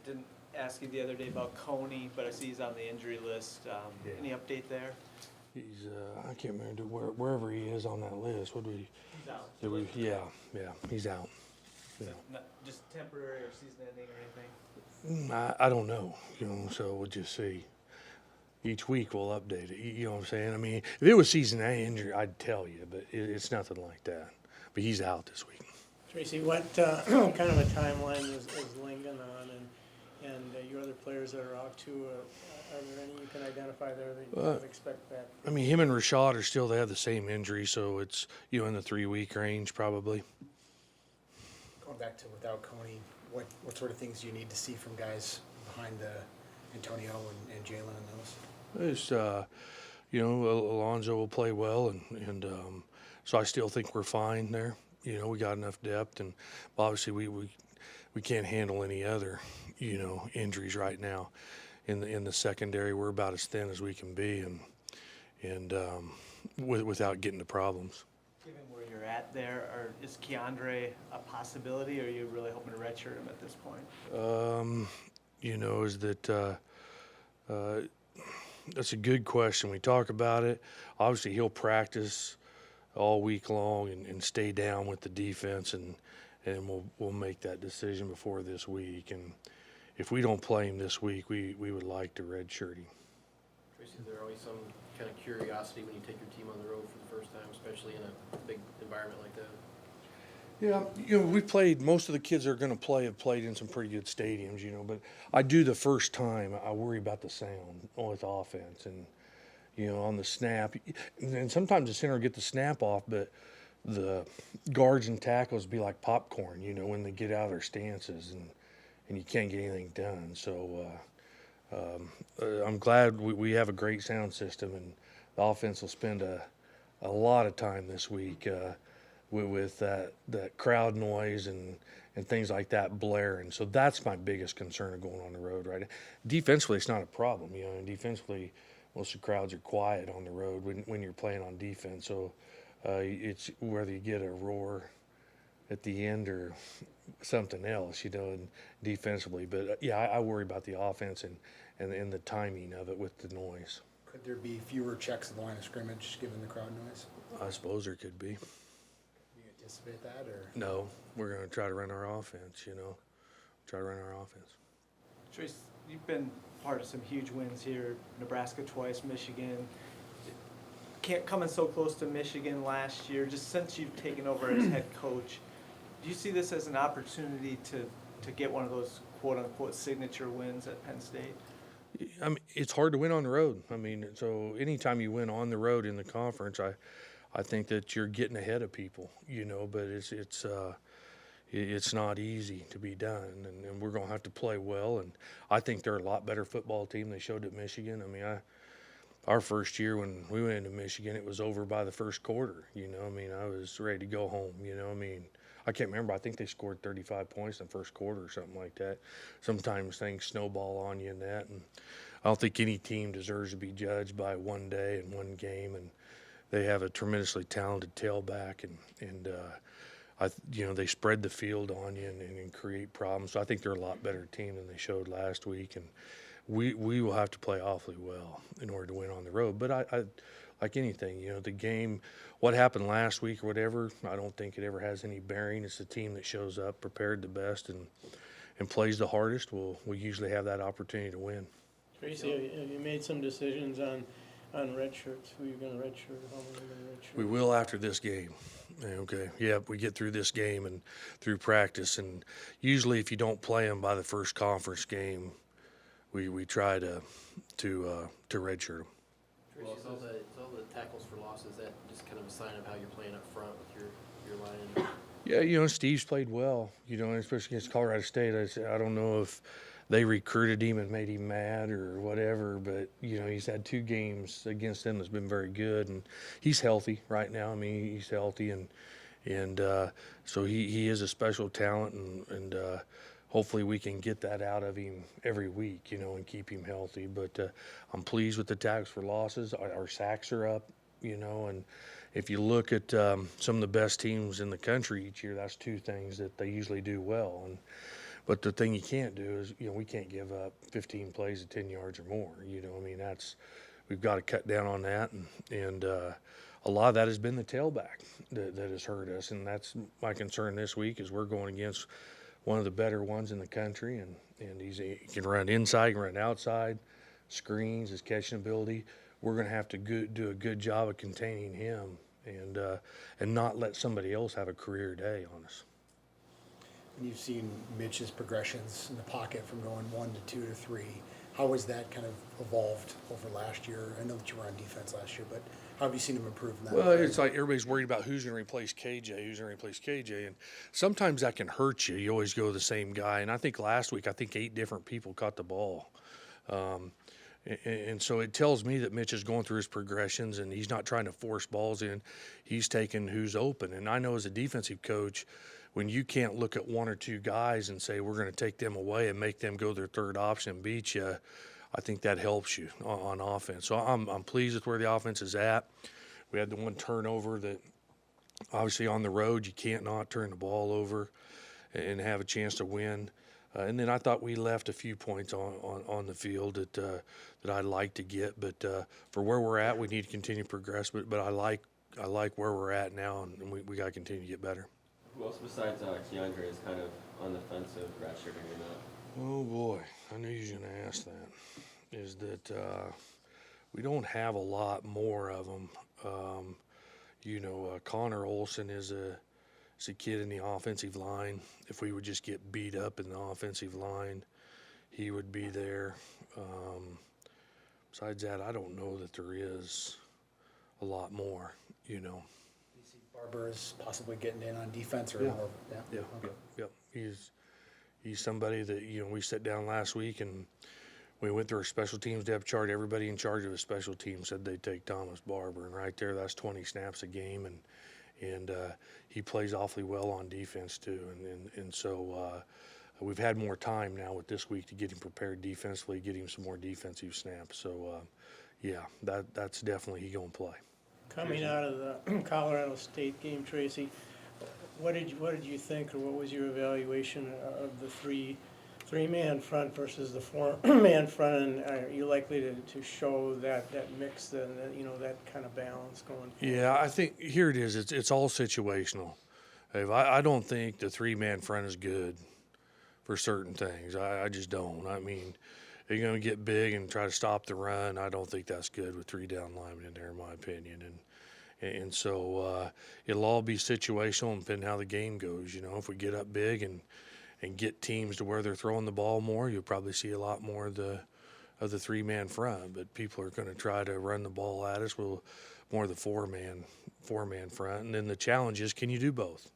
didn't ask you the other day about Coney, but I see he's on the injury list. Any update there? He's I can't remember wherever he is on that list. What did we? He's out. Yeah, he's out. Yeah. Not just temporary or season ending or anything? I don't know, so we'll just see. Each week we'll update it. You know what I'm saying? I mean, if it was season injury, I'd tell you, but it's nothing like that. But he's out this week. Tracy, what kind of a timeline is Lincoln on, and your other players that are out too? Are there any you can identify there that you would expect back? I mean, him and Rashad are still, they have the same injury, so it's, in the 3-week range probably. Going back to without Coney, what sort of things do you need to see from guys behind Antonio and Jalen and those? It's, Alonzo will play well, and so I still think we're fine there. We got enough depth, and obviously we can't handle any other, injuries right now. In the secondary, we're about as thin as we can be, and without getting to problems. Given where you're at there, is Keandre a possibility, or are you really hoping to redshirt him at this point? That's a good question. We talk about it. Obviously, he'll practice all week long and stay down with the defense, and we'll make that decision before this week. And if we don't play him this week, we would like to redshirt him. Tracy, is there always some kind of curiosity when you take your team on the road for the first time, especially in a big environment like that? Yeah, we played, most of the kids that are going to play have played in some pretty good stadiums, but I do the first time, I worry about the sound with offense and, on the snap. And sometimes the center will get the snap off, but the guards and tackles be like popcorn, when they get out of their stances and you can't get anything done. So I'm glad we have a great sound system, and the offense will spend a lot of time this week with that crowd noise and things like that blaring. So that's my biggest concern of going on the road, right? Defensively, it's not a problem, and defensively, most of the crowds are quiet on the road when you're playing on defense. So it's whether you get a roar at the end or something else, and defensively. But I worry about the offense and the timing of it with the noise. Could there be fewer checks at the line of scrimmage given the crowd noise? I suppose there could be. Do you anticipate that, or? No, we're going to try to run our offense, try to run our offense. Trace, you've been part of some huge wins here, Nebraska twice, Michigan. Coming so close to Michigan last year, just since you've taken over as head coach, do you see this as an opportunity to get one of those quote-unquote signature wins at Penn State? I mean, it's hard to win on the road. I mean, so anytime you win on the road in the conference, I think that you're getting ahead of people, but it's not easy to be done, and we're going to have to play well. And I think they're a lot better football team than they showed at Michigan. I mean, our first year when we went into Michigan, it was over by the first quarter. I was ready to go home. I can't remember. I think they scored 35 points in the first quarter or something like that. Sometimes things snowball on you in that, and I don't think any team deserves to be judged by one day and one game. And they have a tremendously talented tailback, and they spread the field on you and create problems. So I think they're a lot better team than they showed last week, and we will have to play awfully well in order to win on the road. But I like anything, the game, what happened last week or whatever, I don't think it ever has any bearing. It's the team that shows up prepared the best and plays the hardest. We'll usually have that opportunity to win. Tracy, have you made some decisions on red shirts? Who you're going to redshirt? How many you're going to redshirt? We will after this game. Okay. Yeah, we get through this game and through practice, and usually if you don't play them by the first conference game, we try to redshirt them. Well, it's all the tackles for losses. That just kind of a sign of how you're playing up front with your line. Yeah, Steve's played well. Especially against Colorado State. I don't know if they recruited him and made him mad or whatever, but he's had 2 games against them that's been very good, and he's healthy right now. I mean, he's healthy, and so he is a special talent, and hopefully we can get that out of him every week, and keep him healthy. But I'm pleased with the tackles for losses. Our sacks are up, and if you look at some of the best teams in the country each year, that's 2 things that they usually do well. And But the thing you can't do is, we can't give up 15 plays at 10 yards or more. I mean, we've got to cut down on that. And a lot of that has been the tailback that has hurt us. And that's my concern this week is we're going against one of the better ones in the country. And he can run inside, he can run outside, screens, his catching ability. We're going to have to do a good job of containing him and not let somebody else have a career day on us. And you've seen Mitch's progressions in the pocket from going 1 to 2 to 3. How has that kind of evolved over last year? I know that you were on defense last year, but how have you seen him improve in that? Well, it's like everybody's worried about who's going to replace KJ, and sometimes that can hurt you. You always go to the same guy, and I think last week, 8 different people caught the ball. And so it tells me that Mitch is going through his progressions, and he's not trying to force balls in. He's taking who's open. And I know as a defensive coach, when you can't look at 1 or 2 guys and say, we're going to take them away and make them go their third option and beat you, I think that helps you on offense. So I'm pleased with where the offense is at. We had the one turnover that obviously on the road you can't not turn the ball over and have a chance to win. And then I thought we left a few points on the field that I'd like to get. But for where we're at, we need to continue to progress. But I like where we're at now, and we got to continue to get better. Who else besides Keandre is kind of on the fence of redshirting or not? Oh, boy. I knew you was going to ask that. Is that we don't have a lot more of them. Connor Olson is a kid in the offensive line. If we would just get beat up in the offensive line, he would be there. Besides that, I don't know that there is a lot more, Do you see Barber is possibly getting in on defense or Yeah. more? Yeah, Okay. yep. He's somebody that, we sat down last week and we went through our special teams depth chart. Everybody in charge of a special team said they'd take Thomas Barber, and right there, that's 20 snaps a game, and he plays awfully well on defense too. And so we've had more time now with this week to get him prepared defensively, get him some more defensive snaps. So that's definitely he gonna play. Coming out of the Colorado State game, Tracy, what did you think, or what was your evaluation of the three-man front versus the four-man front, and are you likely to show that mix, that kind of balance going forward? Yeah, I think here it is. It's all situational. I don't think the three-man front is good for certain things. I just don't. I mean, you're going to get big and try to stop the run. I don't think that's good with 3 down linemen in there, in my opinion. And so it'll all be situational and depending how the game goes. If we get up big and get teams to where they're throwing the ball more, you'll probably see a lot more of the three-man front. But people are going to try to run the ball at us with more of the four-man front. And then the challenge is, can you do both?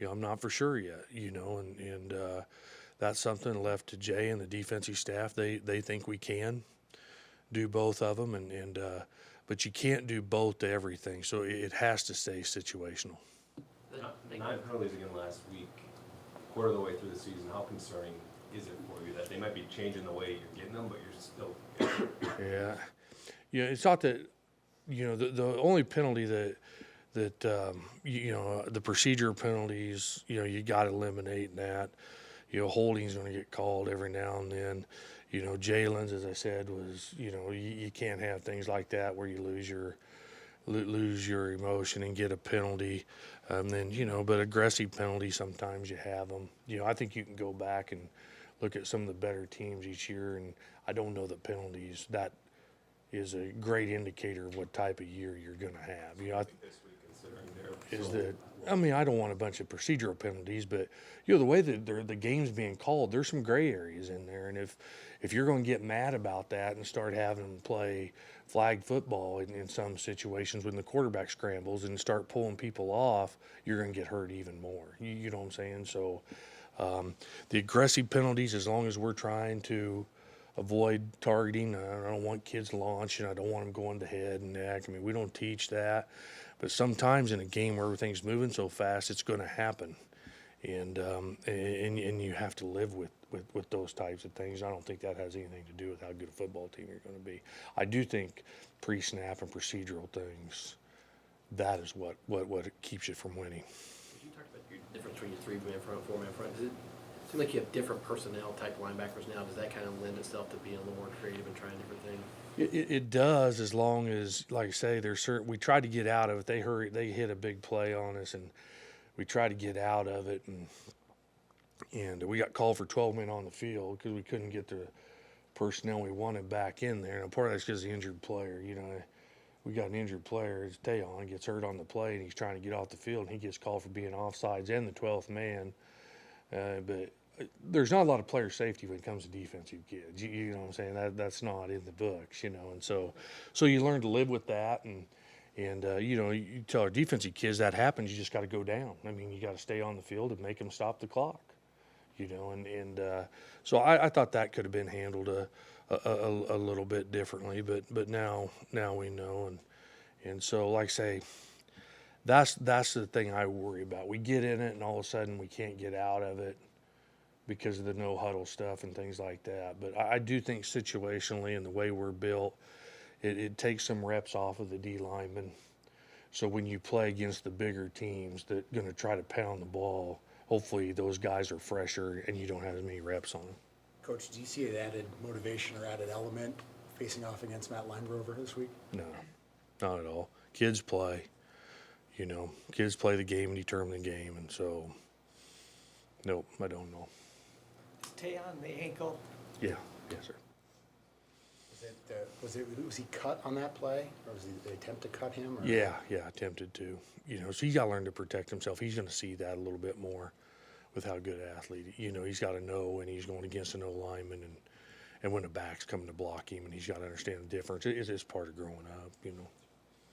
I'm not for sure yet, and that's something left to Jay and the defensive staff. They think we can do both of them, but you can't do both to everything. So it has to stay situational. 9 penalties again last week, quarter of the way through the season. How concerning is it for you that they might be changing the way you're getting them, but you're still getting them? Yeah, it's not that, the only penalty that the procedure penalties, you got to eliminate that. Holding's going to get called every now and then. Jalen's, as I said, was, you can't have things like that where you lose your emotion and get a penalty. But aggressive penalties, sometimes you have them. I think you can go back and look at some of the better teams each year, and I don't know that penalties, that is a great indicator of what type of year you're going to have. I think This week, considering is that, I don't want a bunch of procedural penalties, but the way that the game's being called, there's some gray areas in there, and if you're going to get mad about that and start having them play flag football in some situations when the quarterback scrambles and start pulling people off, you're going to get hurt even more. You know what I'm saying? So the aggressive penalties, as long as we're trying to avoid targeting, I don't want kids launching, I don't want them going to head and neck. We don't teach that. But sometimes in a game where everything's moving so fast, it's going to happen, and you have to live with those types of things. I don't think that has anything to do with how good a football team you're going to be. I do think pre-snap and procedural things, that is what keeps you from winning. You talked about your difference between your 3-man front, 4-man front. Is it Seems like you have different personnel type linebackers now. Does that kind of lend itself to being a little more creative and trying different things? It does, as long as, like I say, there's certain, we tried to get out of it. They hit a big play on us, and we tried to get out of it, and we got called for 12 men on the field because we couldn't get the personnel we wanted back in there. And part of that's because the injured player, we got an injured player, his Tayon gets hurt on the play, and he's trying to get off the field, and he gets called for being offsides and the 12th man. But there's not a lot of player safety when it comes to defensive kids. You know what I'm saying? That's not in the books, and so you learn to live with that, and you tell our defensive kids that happens, you just got to go down. I mean, you got to stay on the field and make them stop the clock, so I thought that could have been handled a little bit differently, but now we know, and so like I say, that's the thing I worry about. We get in it, and all of a sudden we can't get out of it because of the no huddle stuff and things like that. But I do think situationally and the way we're built, it takes some reps off of the D linemen. So when you play against the bigger teams that are going to try to pound the ball, hopefully those guys are fresher and you don't have as many reps on them. Coach, do you see an added motivation or added element facing off against Matt Linegrover this week? No, not at all. Kids play. Kids play the game and determine the game, and so, nope, I don't know. Tayon, the ankle. Yeah, yes, sir. Was he cut on that play, or was the attempt to cut him? Or? Yeah, attempted to. So he's got to learn to protect himself. He's going to see that a little bit more with how good an athlete. He's got to know when he's going against an O-lineman and when the back's coming to block him, and he's got to understand the difference. It is part of growing up,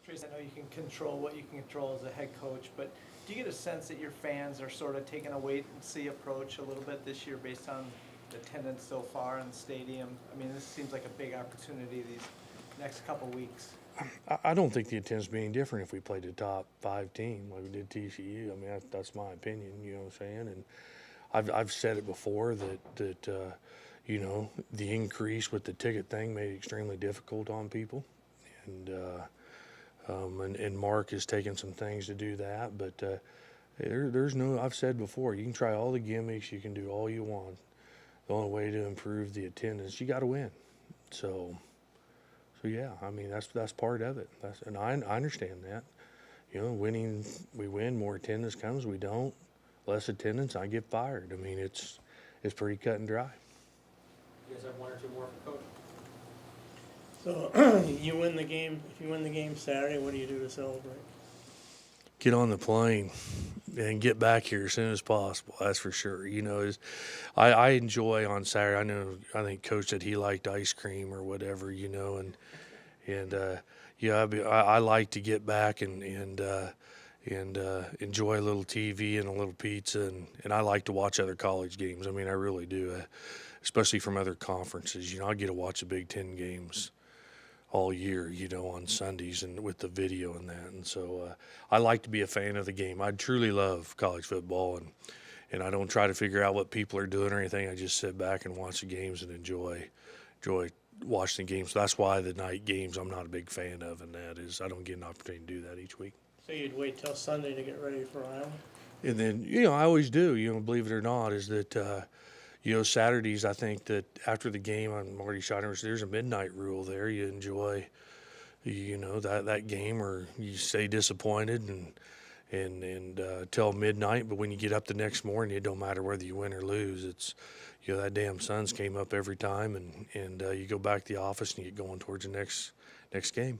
Tracy, I know you can control what you can control as a head coach, but do you get a sense that your fans are sort of taking a wait-and-see approach a little bit this year based on the attendance so far in the stadium? I mean, this seems like a big opportunity these next couple weeks. I don't think the attendance would be any different if we played a top 5 team like we did TCU. I mean, that's my opinion, you know what I'm saying? And I've said it before that the increase with the ticket thing made it extremely difficult on people. And Mark has taken some things to do that, but there's no, I've said before, you can try all the gimmicks, you can do all you want. The only way to improve the attendance, you got to win. So yeah, I mean, that's part of it. And I understand that. Winning, we win, more attendance comes, we don't. Less attendance, I get fired. I mean, it's pretty cut and dry. You guys have one or two more for Coach? So you win the game. If you win the game Saturday, what do you do to celebrate? Get on the plane and get back here as soon as possible. That's for sure. I enjoy on Saturday. I think Coach said he liked ice cream or whatever. I like to get back and enjoy a little TV and a little pizza, and I like to watch other college games. I mean, I really do, especially from other conferences. I get to watch the Big Ten games all year, on Sundays and with the video and that. And so I like to be a fan of the game. I truly love college football, and I don't try to figure out what people are doing or anything. I just sit back and watch the games and enjoy watching the games. So that's why the night games I'm not a big fan of, and that is I don't get an opportunity to do that each week. So you'd wait till Sunday to get ready for Iowa? And then, I always do, believe it or not, is that Saturdays, I think that after the game, I'm already shot, there's a midnight rule there. You enjoy, that game, or you stay disappointed and till midnight. But when you get up the next morning, it don't matter whether you win or lose. It's, that damn sun's came up every time, and you go back to the office and you get going towards the next game.